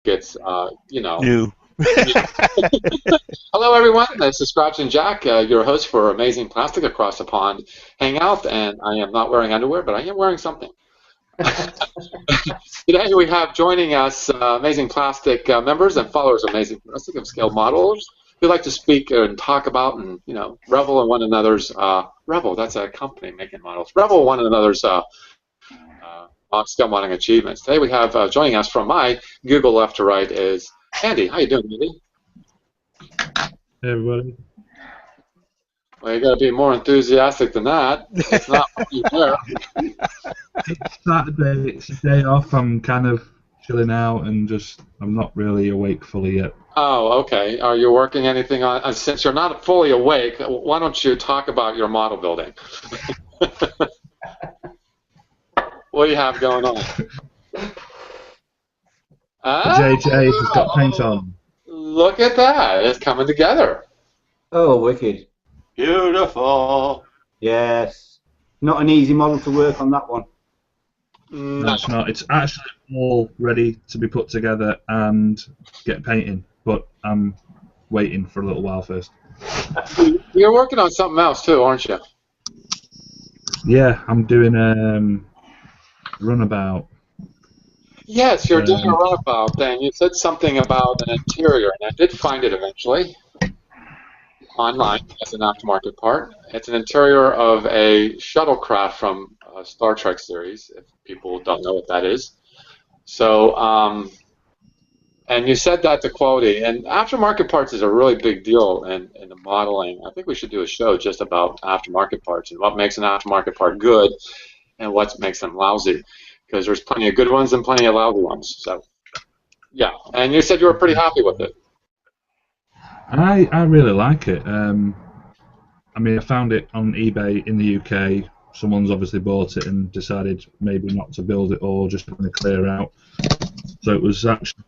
it's, you know. New. Hello, everyone. This is Scratch and Jack, your host for Amazing Plastic Across the Pond Hangout, and I am not wearing underwear, but I am wearing something. Today we have joining us Amazing Plastic members and followers of Amazing Plastic of scale models who like to speak and talk about and revel in one another's revel. That's a company making models. Revel in one another's scale modeling achievements. Today we have joining us from my Google left to right is Andy. How you doing, Andy? Hey everybody. Well, you got to be more enthusiastic than that. It's not there. It's Saturday, it's a day off, I'm kind of chilling out and I'm not really awake fully yet. Oh, okay. Are you working anything on, since you're not fully awake, why don't you talk about your model building? What do you have going on? JJ has got paint on. Look at that. It's coming together. Oh, wicked. Beautiful. Yes. Not an easy model to work on, that one. No, it's not. It's actually all ready to be put together and get painting, but I'm waiting for a little while first. You're working on something else too, aren't you? Yeah, I'm doing runabout. Yes, you're doing a runabout thing. You said something about an interior, and I did find it eventually online as an aftermarket part. It's an interior of a shuttlecraft from a Star Trek series, if people don't know what that is. So, and you said that the quality, and aftermarket parts is a really big deal in the modeling. I think we should do a show just about aftermarket parts and what makes an aftermarket part good and what makes them lousy. Because there's plenty of good ones and plenty of lousy ones. So, yeah. And you said you were pretty happy with it. I really like it. I mean, I found it on eBay in the UK. Someone's obviously bought it and decided maybe not to build it or just going to clear out. So it was actually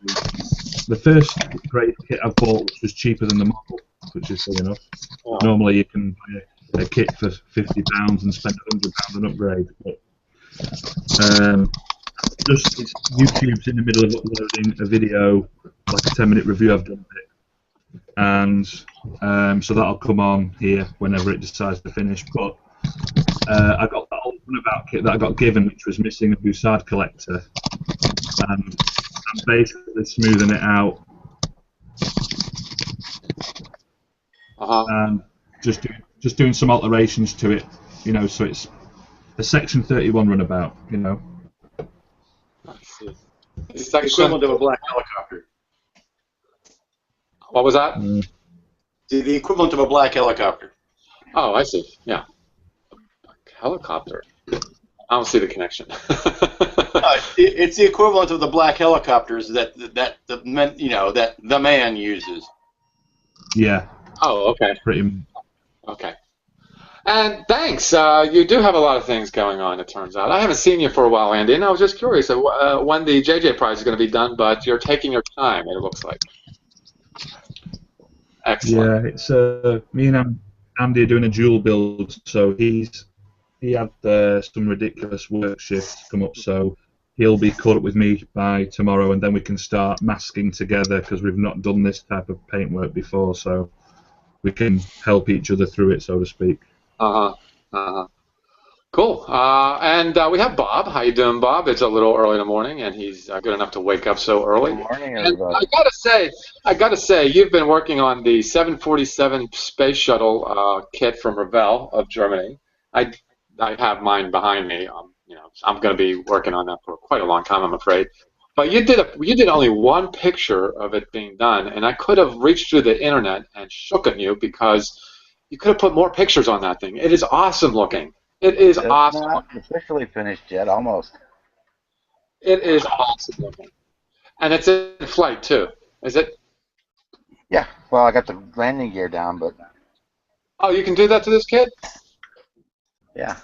the first grade kit I bought, which was cheaper than the model, which is silly enough. Oh. Normally you can buy a kit for £50 and spend £100 on upgrade. But YouTube's in the middle of uploading a video, like a 10-minute review I've done of it. And so that'll come on here whenever it decides to finish. But I got that old runabout kit that I got given, which was missing a Bussard collector, and I'm basically smoothing it out and just doing some alterations to it, so it's a Section 31 runabout, I see. It's the equivalent of a black helicopter. What was that? The equivalent of a black helicopter. Oh, I see. Yeah. Helicopter. I don't see the connection. It's the equivalent of the black helicopters that the man uses. Yeah. Oh, okay. Pretty. Okay. And thanks. You do have a lot of things going on, it turns out. I haven't seen you for a while, Andy, and I was just curious when the JJ Prize is going to be done, but you're taking your time, it looks like. Excellent. Yeah, it's me and Andy are doing a dual build, so he had some ridiculous work shifts come up, so he'll be caught up with me by tomorrow, and then we can start masking together because we've not done this type of paintwork before, so we can help each other through it, so to speak. Cool. And we have Bob. How you doing, Bob? It's a little early in the morning, and he's good enough to wake up so early. Good morning, And everybody. I gotta say, you've been working on the 747 space shuttle kit from Revell of Germany. I have mine behind me. I'm going to be working on that for quite a long time, I'm afraid. But you did only one picture of it being done, and I could have reached through the internet and shooken you because you could have put more pictures on that thing. It is awesome looking. It is awesome. It's not officially finished yet, almost. It is awesome looking. And it's in flight, too. Is it? Yeah, well, I got the landing gear down, but... Oh, you can do that to this kit? Yeah.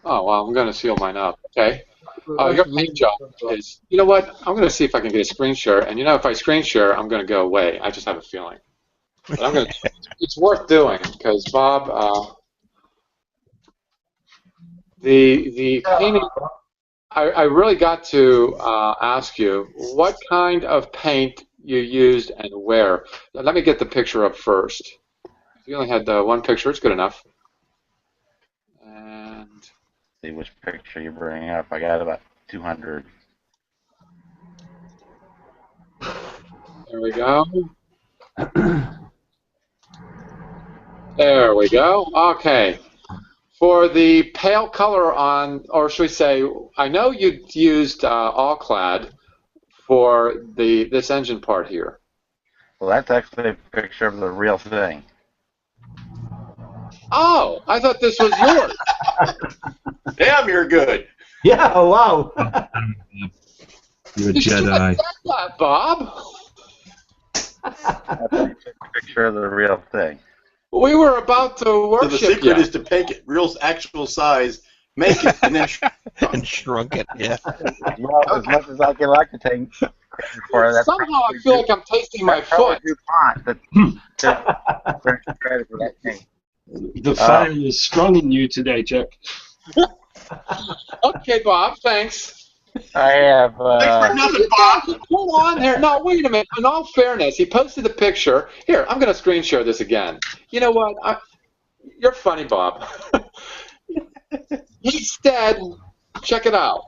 Oh, well, I'm going to seal mine up. Okay. Your main job is... You know what? I'm going to see if I can get a screen share. And, if I screen share, I'm going to go away. I just have a feeling. But I'm going to... It's worth doing because, Bob... The painting I really got to ask you what kind of paint you used and where. Let me get the picture up first. If you only had one picture, it's good enough. And See which picture you bring up. I got about 200. there we go. There we go. Okay. For the pale color on, or should we say, I know you used all-clad for this engine part here. Well, that's actually a picture of the real thing. Oh, I thought this was yours. Damn, you're good. Yeah, oh, wow. You're a You should have Jedi. said that, Bob. That's a picture of the real thing. We were about to So worship the secret you. is to make it real actual size, make it, and then And shrunk it, yeah. Well, as much as I can like to take credit for it, that's Somehow I feel like I'm tasting my that's probably foot. DuPont that took credit for that thing. The fan is strong in you today, Jack. Okay, Bob, thanks. I have. thanks for nothing, Bob. Hold on here. No, wait a minute. In all fairness, he posted the picture. Here, I'm going to screen share this again. You know what? You're funny, Bob. He said, check it out.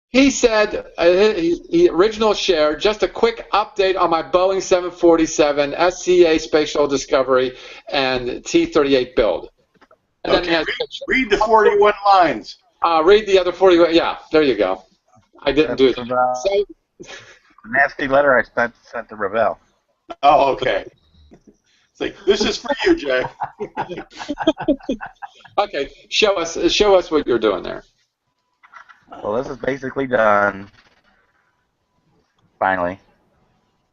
He said, he original share, just a quick update on my Boeing 747, SCA Spatial Discovery, and T-38 build. And then he Okay, has a picture. read the 41 lines. Read the other 40. Yeah, there you go. I didn't do that. So, The nasty letter I sent to Ravel. Oh, okay. It's like, this is for you, Jack. okay, show us what you're doing there. Well, this is basically done. Finally.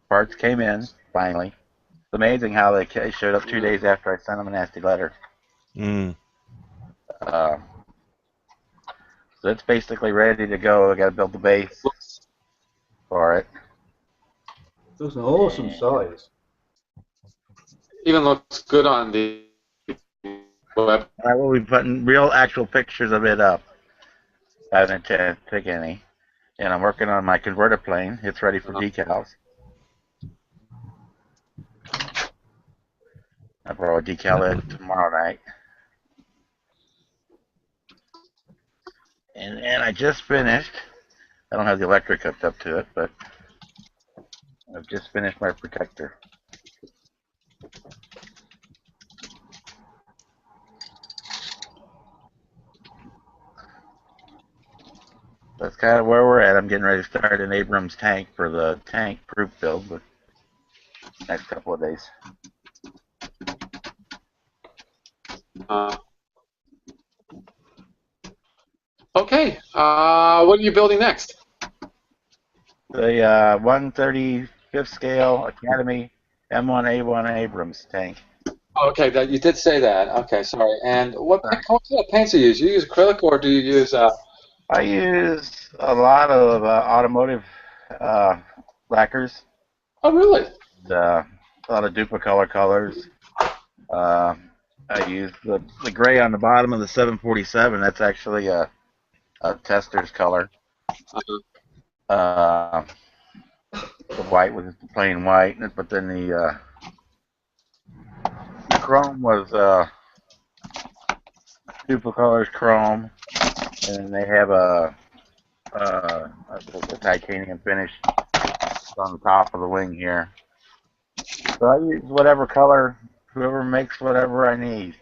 Parts came in, finally. It's amazing how they showed up 2 days after I sent them a nasty letter. Mm. So it's basically ready to go. I got to build the base for it. That's an awesome size. Even looks good on the web. I will be putting real actual pictures of it up. I haven't take any. And I'm working on my converter plane. It's ready for decals. I'll probably decal it tomorrow night. And I just finished. I don't have the electric hooked up to it, but I've just finished my protector. That's kind of where we're at. I'm getting ready to start an Abrams tank for the tank proof build, but next couple of days. Okay, what are you building next? The 135th scale Academy M1A1 Abrams tank. Okay, you did say that. Okay, sorry. And what kind of paints do you use? Do you use acrylic or do you use? I use a lot of automotive lacquers. Oh, really? A lot of Duplicolor colors. I use the gray on the bottom of the 747. That's actually a tester's color. The white was just plain white, but then the chrome was Duplicolor's chrome, and they have a titanium finish on the top of the wing here. So I use whatever color, whoever makes whatever I need.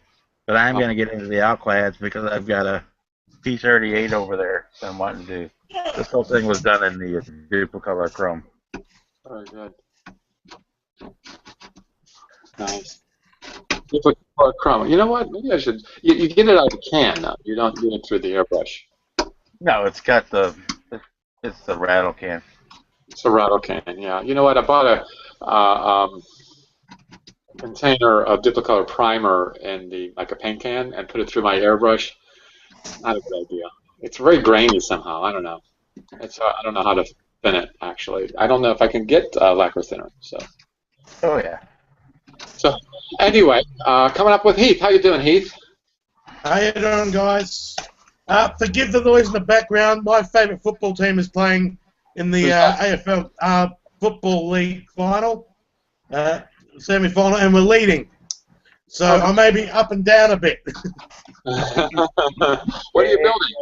But I'm going to get into the outclads because I've got a T-38 over there that I'm wanting to do. This whole thing was done in the Duplicolor chrome. Very good. Nice. Duplicolor chrome. You know what? Maybe I should. You get it out of the can now. You don't do it through the airbrush. No, it's got it's the rattle can. It's a rattle can. Yeah. You know what? I bought a container of Duplicolor primer in like a paint can and put it through my airbrush. Not a good idea. It's very grainy somehow. I don't know. I don't know how to thin it actually. I don't know if I can get lacquer thinner. So. Oh yeah. So anyway, coming up with Heath. How you doing, Heath? How you doing, guys? Forgive the noise in the background. My favourite football team is playing in the AFL Football League final, semi-final, and we're leading. So I may be up and down a bit. What are you building?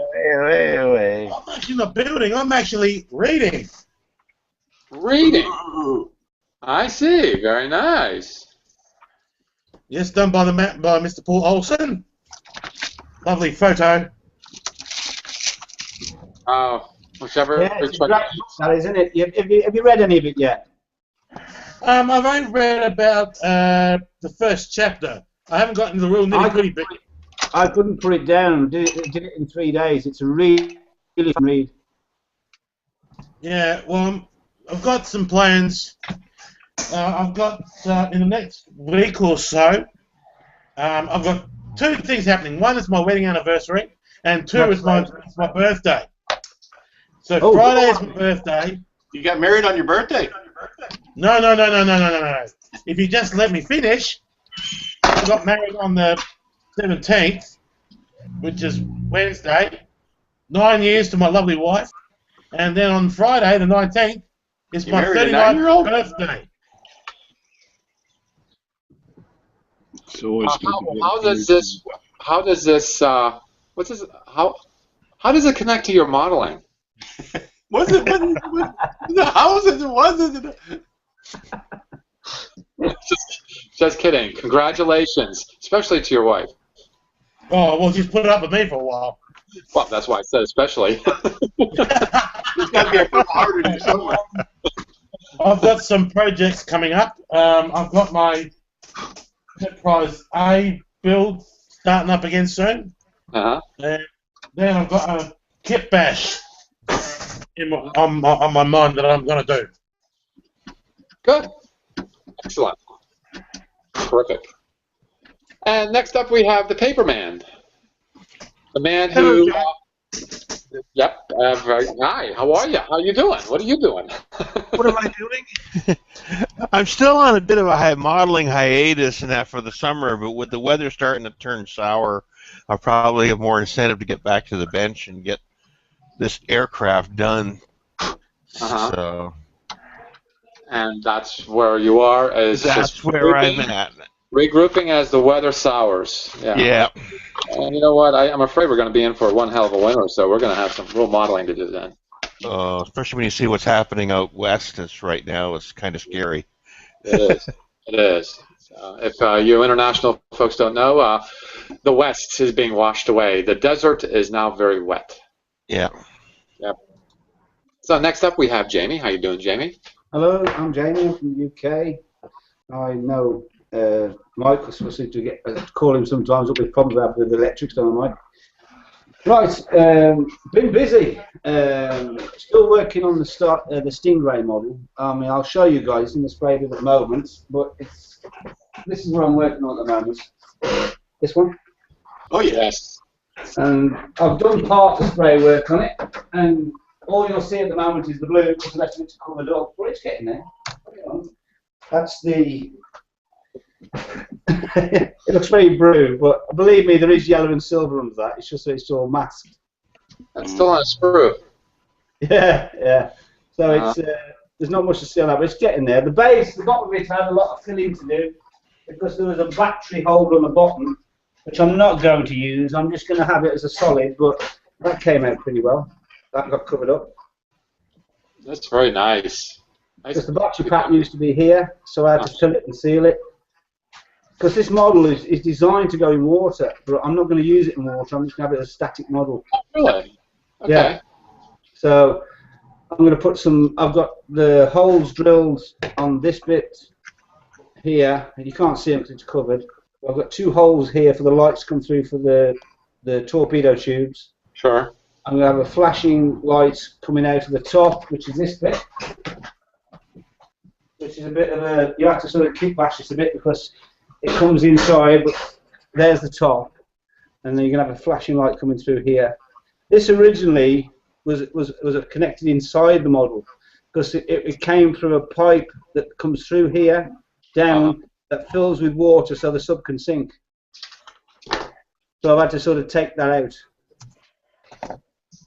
Wait. I'm actually not building. I'm actually reading. Reading. I see. Very nice. Yes, done by Mr. Paul Olsen. Lovely photo. Whichever. Yeah, it's a great book, that, isn't it? Have you read any of it yet? I've only read about the first chapter. I haven't gotten to the real nitty-gritty bit. I couldn't put it down. Did it in 3 days. It's a really fun read. Yeah, well, I've got some plans. I've got in the next week or so. I've got 2 things happening. One is my wedding anniversary, and 2 is my birthday. So Friday is my birthday. You got married on your birthday? No. If you just let me finish, I got married on the 17th, which is Wednesday. 9 years to my lovely wife. And then on Friday, the 19th, is my 39th birthday. How does it connect to your modeling? How is it? Just kidding. Congratulations, especially to your wife. Oh, well, she's put it up with me for a while. Well, that's why I said especially. There's got to be a little harder than somewhere. I've got some projects coming up. I've got my Enterprise A build starting up again soon. Uh-huh. And then I've got a kit bash on my mind that I'm going to do. Good. Excellent. Terrific. And next up we have the Paperman. The man who... yep. Hi, how are you? How are you doing? What are you doing? What am I doing? I'm still on a bit of a modeling hiatus and that for the summer, but with the weather starting to turn sour, I'll probably have more incentive to get back to the bench and get this aircraft done. Uh-huh. So... And that's where you are? That's where I'm at. Regrouping as the weather sours. Yeah. And you know what? I'm afraid we're going to be in for one hell of a winter, so we're going to have some real modeling to do then. Especially when you see what's happening out west right now. It's kind of scary. It is. It is. If you international folks don't know, the west is being washed away. The desert is now very wet. Yeah. Yep. So next up we have Jamie. How you doing, Jamie? Hello, I'm Jamie. I'm from the UK. I know Mike was supposed to get call him sometimes. There'll be problems with the electrics on Mike. Right, been busy. Still working on the Stingray model. I mean, I'll show you guys in the spray booth at the moment, but this is what I'm working on at the moment. This one. Oh yes. And I've done part of the spray work on it, and all you'll see at the moment is the blue, because the rest of it's covered up, but it's getting there. That's the... it looks very blue, but believe me, there is yellow and silver under that. It's just that it's all masked. That's still on a sprue. Yeah. So it's there's not much to see on that, but it's getting there. The base, the bottom of it had a lot of filling to do, because there was a battery holder on the bottom, which I'm not going to use. I'm just going to have it as a solid, but that came out pretty well. That got covered up. That's very nice. Because the battery pack used to be here, so I had to fill it and seal it. Because this model is designed to go in water, but I'm not going to use it in water. I'm just going to have it as a static model. Oh, really? Okay. Yeah. So I'm going to put some. I've got the holes drilled on this bit here, and you can't see them because it's covered. But I've got 2 holes here for the lights to come through for the torpedo tubes. Sure. I'm going to have a flashing light coming out of the top, which is this bit. Which is a bit of a, you have to sort of kick bash this a bit because it comes inside, but there's the top. And then you're going to have a flashing light coming through here. This originally was connected inside the model because it came through a pipe that comes through here, down, that fills with water so the sub can sink. So I've had to sort of take that out.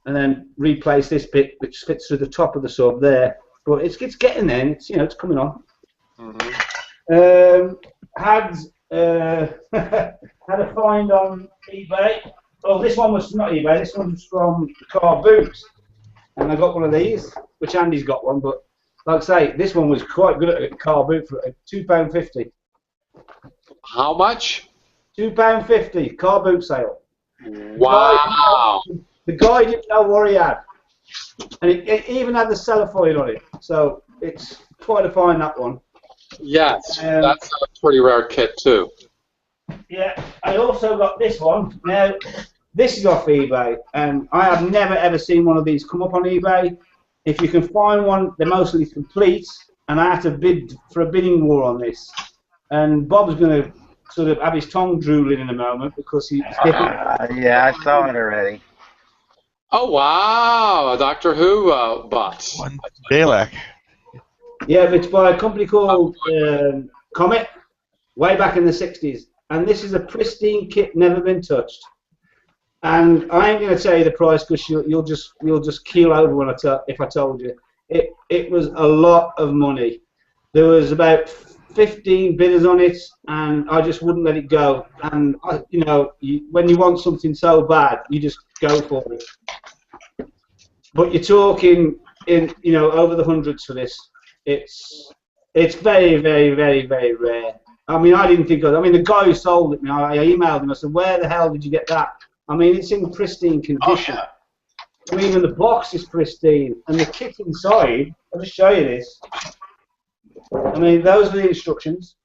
and then replace this bit which fits through the top of the sub there. But it's getting there. And it's it's coming on. Mm-hmm. Had had a find on eBay. Oh, this one was not eBay. This one was from Car Boots, and I got one of these, which Andy's got one. But like I say, this one was quite good at a Car Boot for £2.50. How much? £2.50 Car Boot sale. Wow. The guy didn't know what he had, and it even had the cellophane on it. So it's quite a find, that one. Yes, that's a pretty rare kit too. Yeah, I also got this one. Now, this is off eBay, and I have never ever seen one of these come up on eBay. If you can find one, they're mostly complete, and I had to bid for a bidding war on this. And Bob's going to sort of have his tongue drooling in a moment because he's yeah, I saw it already. Oh wow, a Doctor Who bot. One Dalek. Yeah, but it's by a company called Comet, way back in the 60s. And this is a pristine kit, never been touched. And I ain't going to tell you the price because you'll just keel over when if I told you. It was a lot of money. There was about 15 bidders on it, and I just wouldn't let it go. And when you want something so bad, you just go for it. But you're talking over the hundreds for this. It's very, very, very, very rare. I mean, I didn't think of it. I mean, the guy who sold it, I emailed him. I said, "Where the hell did you get that?" I mean, it's in pristine condition. Oh, yeah. I mean, even the box is pristine, and the kit inside. I'll just show you this. I mean, those are the instructions.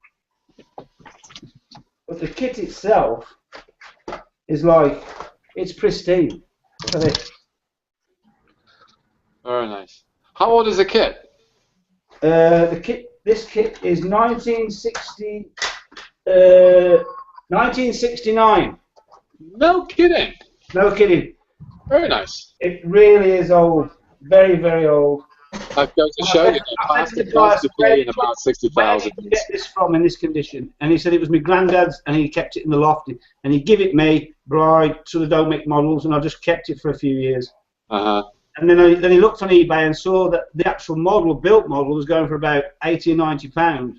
But the kit itself is like, it's pristine. Look at this. Very nice. How old is the kit? This kit is 1969. No kidding. No kidding. Very nice. It really is old. Very, very old. I've got to show you the plastic goes to pay in about 60,000. Where did you get this from in this condition? And he said it was my granddad's, and he kept it in the loft. And he give it me, but I sort of don't make models, and I just kept it for a few years. Uh-huh. And then he looked on eBay and saw that the actual built model, was going for about £80 or £90.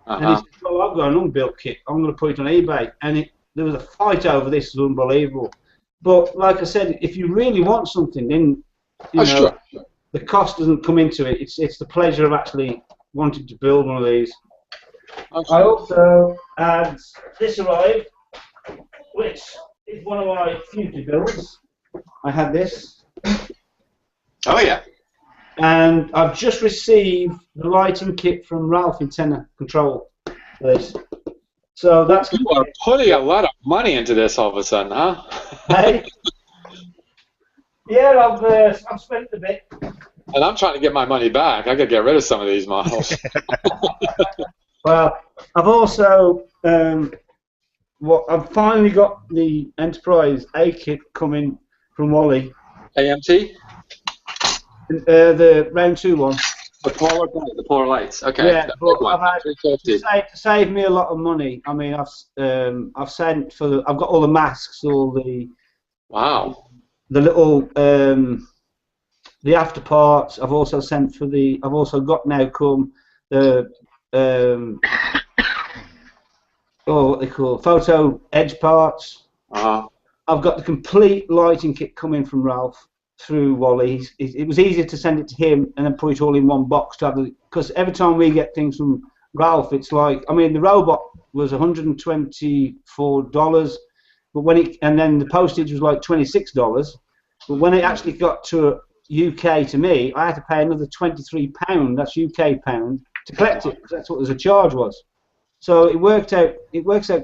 And he said, "Oh, I've got an unbuilt kit. I'm going to put it on eBay." And there was a fight over this. It was unbelievable. But like I said, if you really want something, then Sure. the cost doesn't come into it. It's the pleasure of actually wanting to build one of these. Oh, I also had this arrived, which is one of my future builds. I had this. Oh, yeah. And I've just received the lighting kit from Ralph Antenna Control for this. So that's You are putting a lot of money into this all of a sudden, huh? Hey. Yeah, I've spent a bit. And I'm trying to get my money back. I got to get rid of some of these models. Well, I've also I've finally got the Enterprise A kit coming from Wally. AMT? The round 2 one. The polar lights. Okay. Yeah, but I've had $350. to save me a lot of money. I mean, I've sent for I've got all the masks, all the the little the after parts. I've also sent for the. I've also got now come the what they call photo edge parts. I've got the complete lighting kit coming from Ralph through Wally. It was easier to send it to him and then put it all in one box to have because every time we get things from Ralph, it's like, I mean, the robot was $124, but and then the postage was like $26. But when it actually got to UK to me, I had to pay another £23. That's UK pound to collect it. That's what the charge was. So it works out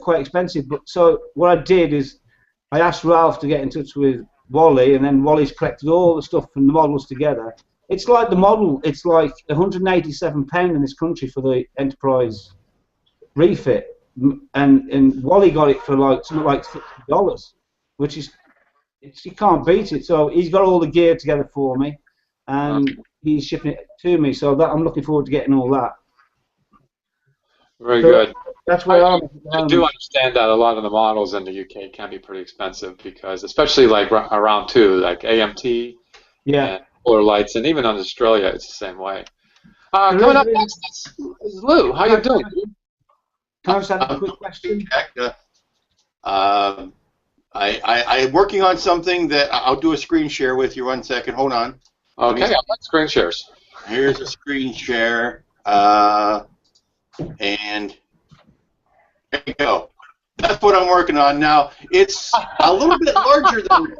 quite expensive. But so what I did is I asked Ralph to get in touch with Wally, and then Wally's collected all the stuff from the models together. It's like the model. It's like £187 in this country for the Enterprise refit, and Wally got it for like something like $60, which is you can't beat it. So he's got all the gear together for me, and he's shipping it to me. So that I'm looking forward to getting all that. Very good. That's where I do understand that a lot of the models in the UK can be pretty expensive because, especially like around 2, like AMT, Yeah. Polar lights, and even on Australia, it's the same way. Coming up next is Lou. How you doing? Can I just add a quick question? I'm working on something that I'll do a screen share with you. 1 second. Hold on. Okay, I like screen shares. Here's a screen share. And there you go. That's what I'm working on now. It's a little bit larger than.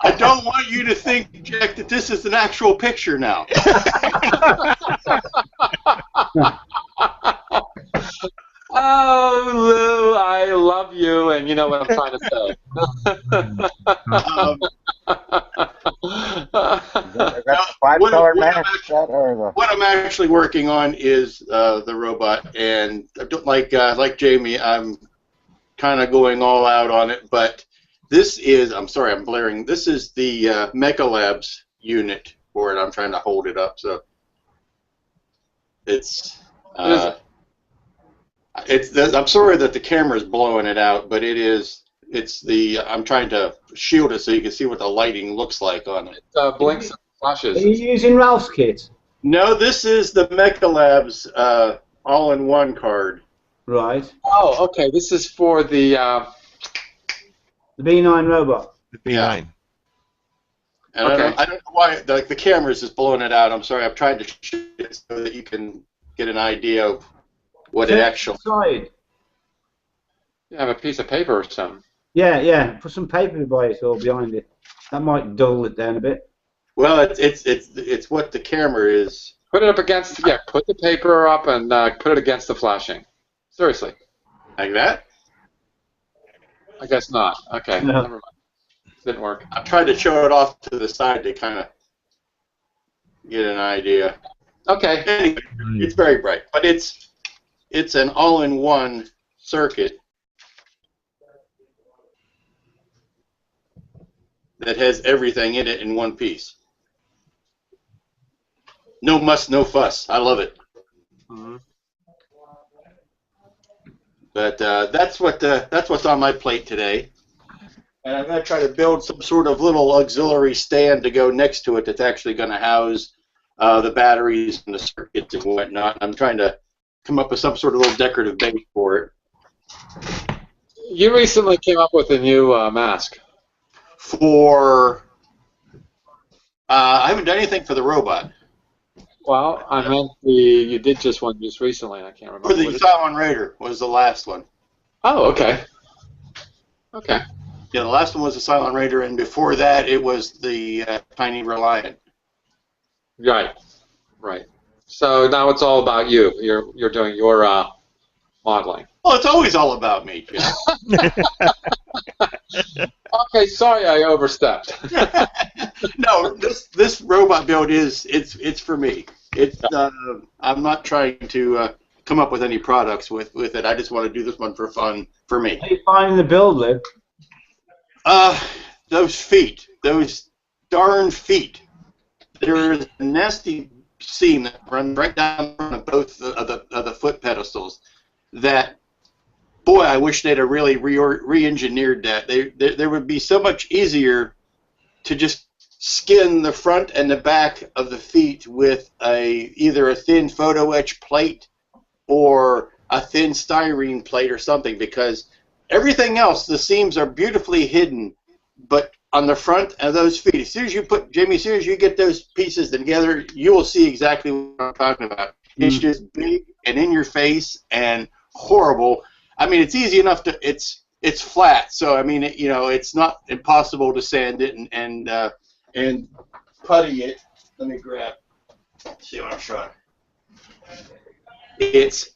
I don't want you to think, Jack, that this is an actual picture now. Oh, Lou, I love you, and you know what I'm trying to say. What I'm actually working on is the robot, and like Jamie, I'm kind of going all out on it. But this is, I'm sorry, I'm blaring. This is the Mecha Labs unit for it. I'm trying to hold it up, so it's. I'm sorry that the camera is blowing it out, but it is. It's the. I'm trying to shield it so you can see what the lighting looks like on it. It blinks and flashes. Are you using Ralph's kit? No, this is the Mecha Labs all-in-one card. Right. Oh, okay. This is for the B9 robot. The B9. And okay. I don't know why the camera's just blowing it out. I'm sorry. I've tried to shoot it so that you can get an idea of what it actually. Side. You have a piece of paper or something. Yeah. Put some paper by it or behind it. That might dull it down a bit. Well, it's what the camera is. Put it up against. Yeah, put the paper up and put it against the flashing. Seriously. Like that? I guess not. Okay. No. Never mind. Didn't work. I tried to show it off to the side to kind of get an idea. Okay. Anyway, it's very bright, but it's an all-in-one circuit that has everything in it in one piece. No muss, no fuss. I love it. Mm-hmm. But that's what's on my plate today. And I'm going to try to build some sort of little auxiliary stand to go next to it that's actually going to house the batteries and the circuits and whatnot. I'm trying to come up with some sort of little decorative base for it. You recently came up with a new mask. For I haven't done anything for the robot. Well, I meant you did just one just recently. I can't remember. For the Cylon Raider was the last one. Oh, okay. Okay. Yeah, the last one was the Cylon Raider, and before that it was the Tiny Reliant. Right. Right. So now it's all about you. You're doing your modeling. Well, it's always all about me, Jim. Okay, sorry I overstepped. No, this robot build it's for me. It's I'm not trying to come up with any products with it. I just want to do this one for fun for me. How are you finding the build, Lou? Those feet, those darn feet. There's a nasty seam that runs right down front of both of the foot pedestals. That, boy, I wish they'd have really re-engineered that. They would be so much easier to just skin the front and the back of the feet with either a thin photo etch plate or a thin styrene plate or something, because everything else, the seams are beautifully hidden, but on the front of those feet, as soon as you get those pieces together, you will see exactly what I'm talking about. It's just big and in your face and horrible. I mean, it's easy enough to it's flat, so I mean, it's not impossible to sand it and putty it. Let me see what I'm showing. It's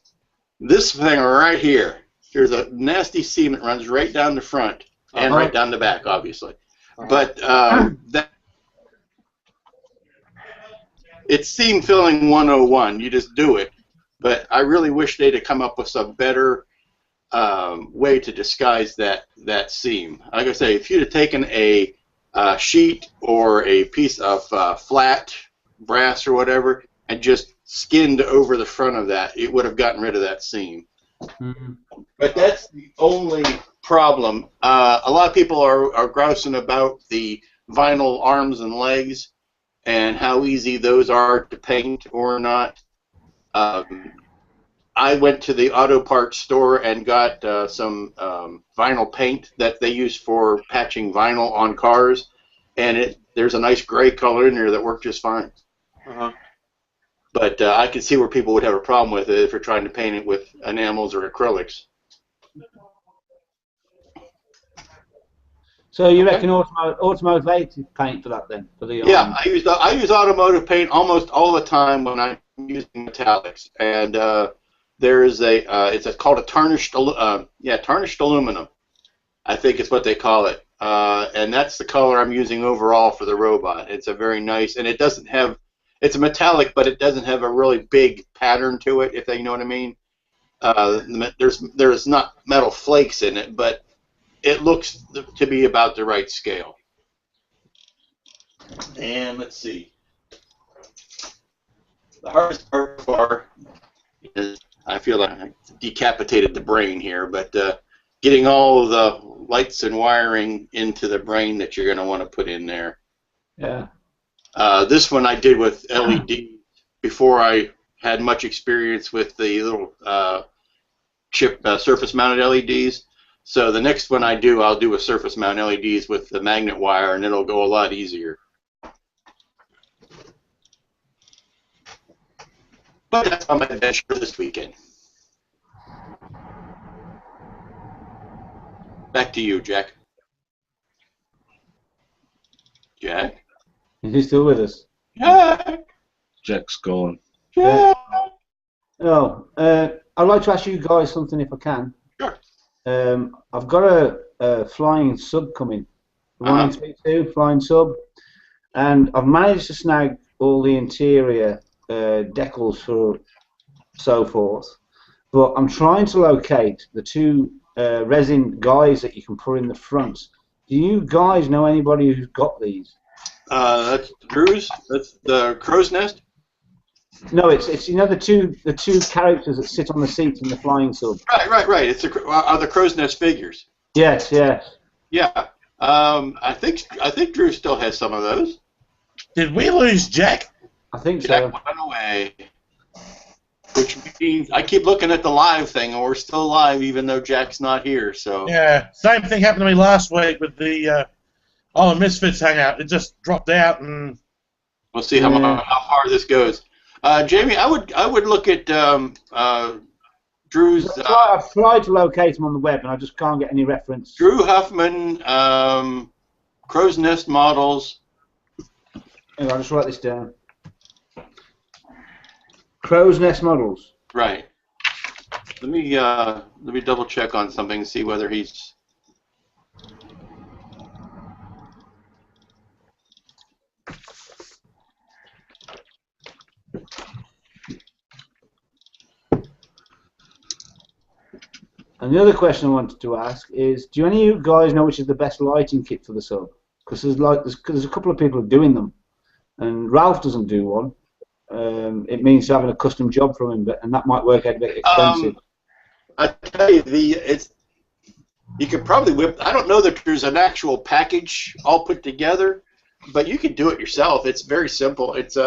this thing right here. There's a nasty seam that runs right down the front and right down the back, obviously. But it's seam filling 101. You just do it. But I really wish they'd have come up with some better way to disguise that seam. Like I say, if you'd have taken a sheet or a piece of flat brass or whatever and just skinned over the front of that, it would have gotten rid of that seam. Mhm. But that's the only problem. A lot of people are grousing about the vinyl arms and legs and how easy those are to paint or not. I went to the auto parts store and got some vinyl paint that they use for patching vinyl on cars, and there's a nice gray color in there that worked just fine. Uh-huh. But I can see where people would have a problem with it if they're trying to paint it with enamels or acrylics. So you Okay. reckon automotive paint for that then? For the Yeah, I use automotive paint almost all the time when I'm using metallics, and there is it's called a tarnished aluminum. I think it's what they call it, and that's the color I'm using overall for the robot. It's a very nice, and it's a metallic, but it doesn't have a really big pattern to it, if you know what I mean. There's not metal flakes in it, but it looks to be about the right scale. And let's see. The hardest part so far is I feel like I decapitated the brain here, but getting all of the lights and wiring into the brain that you're going to want to put in there. Yeah. This one I did with LED before I had much experience with the little chip surface-mounted LEDs. So the next one I do, I'll do with surface-mount LEDs with the magnet wire, and it'll go a lot easier. But that's on my adventure this weekend. Back to you, Jack. Jack? Is he still with us? Jack! Jack's gone. Jack! Oh, I'd like to ask you guys something if I can. Sure. I've got a flying sub coming. The one in speak to, flying sub. And I've managed to snag all the interior decals for so forth. But I'm trying to locate the two resin guys that you can put in the front. Do you guys know anybody who's got these? That's Drew's? That's the crow's nest? No, it's the two characters that sit on the seat in the flying sub. Right. It's are the crow's nest figures? Yes. Yeah. I think Drew still has some of those. Did we lose Jack? I think so. Jack went away. Which means I keep looking at the live thing, and we're still live even though Jack's not here. So Yeah, same thing happened to me last week with the Misfits Hangout. It just dropped out, and we'll see how far this goes. Jamie, I would look at Drew's. I've tried to locate him on the web, and I just can't get any reference. Drew Huffman, Crow's Nest models. Hang on, I'll just write this down. Crow's Nest models. Right. Let me double check on something and see whether he's. And the other question I wanted to ask is, do any of you guys know which is the best lighting kit for the sub? Because there's a couple of people doing them, and Ralph doesn't do one. It means having a custom job from him, and that might work out a bit expensive. I tell you, you could probably whip. I don't know that there's an actual package all put together, but you could do it yourself. It's very simple. It's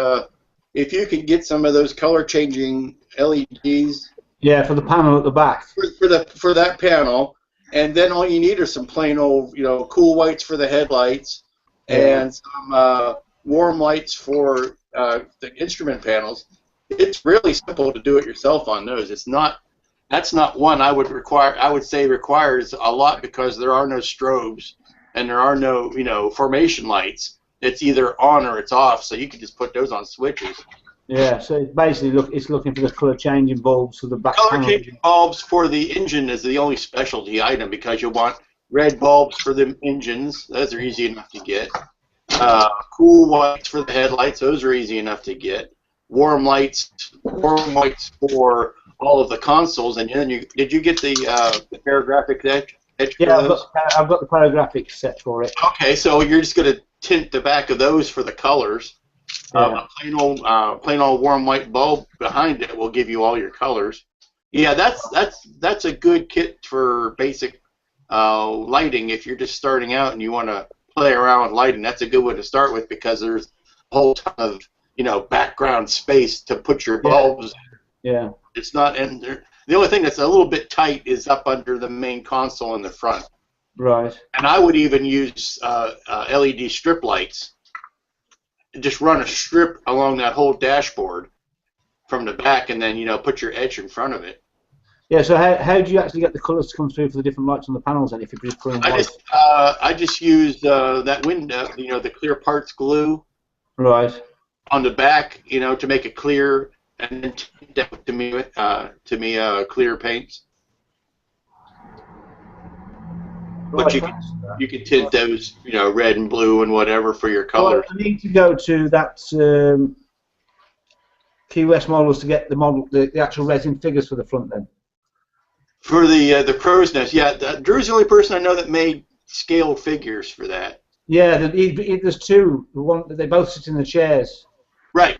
if you could get some of those color changing LEDs. Yeah, for the panel at the back. For that panel, and then all you need are some plain old, cool whites for the headlights, and some warm lights for the instrument panels. It's really simple to do it yourself on those. That's not one I would say requires a lot, because there are no strobes and there are no formation lights. It's either on or it's off, so you can just put those on switches. Yeah, so it's basically it's looking for the color changing bulbs for the back panel. Color changing bulbs for the engine is the only specialty item, because you want red bulbs for the engines. Those are easy enough to get. Cool whites for the headlights. Those are easy enough to get. Warm whites for all of the consoles. And then did you get the paragraphic etch for those? I've got the paragraphic set for it. Okay, so you're just going to tint the back of those for the colors. A plain old warm white bulb behind it will give you all your colors. Yeah, that's a good kit for basic lighting. If you're just starting out and you want to play around with lighting, that's a good one to start with because there's a whole ton of background space to put your bulbs. Yeah. It's not in there. The only thing that's a little bit tight is up under the main console in the front. Right. And I would even use LED strip lights. Just run a strip along that whole dashboard from the back, and then put your edge in front of it. Yeah. So how do you actually get the colours to come through for the different lights on the panels? Then, if you're just putting white. I just use that window, the clear parts glue. Right. On the back, to make it clear, and then tint that to me clear paints. But you can tint those, red and blue and whatever for your colors. Well, I need to go to that Key West Models to get the actual resin figures for the front then. For the crow's nest, yeah. Drew's the only person I know that made scale figures for that. Yeah, there's two. They both sit in the chairs. Right.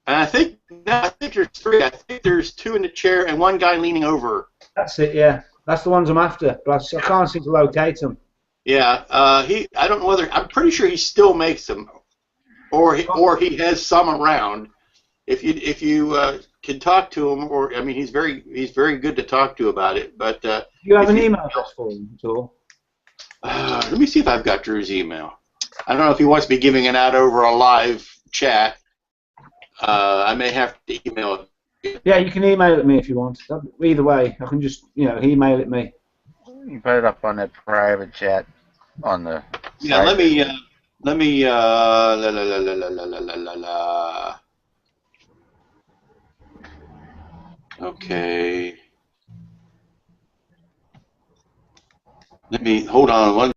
And I think there's three. I think there's two in the chair and one guy leaning over. That's it. Yeah, that's the ones I'm after, but I can't seem to locate them. Yeah. I don't know whether. I'm pretty sure he still makes them, or he has some around. If you can talk to him, or he's very good to talk to about it. But do you have an email address for him at all? Let me see if I've got Drew's email. I don't know if he wants me giving it out over a live chat. I may have to email it. Yeah, you can email it me if you want. Either way, I can just email it me. You can put it up on that private chat on the. Yeah, site. let me Okay. Let me hold on. Let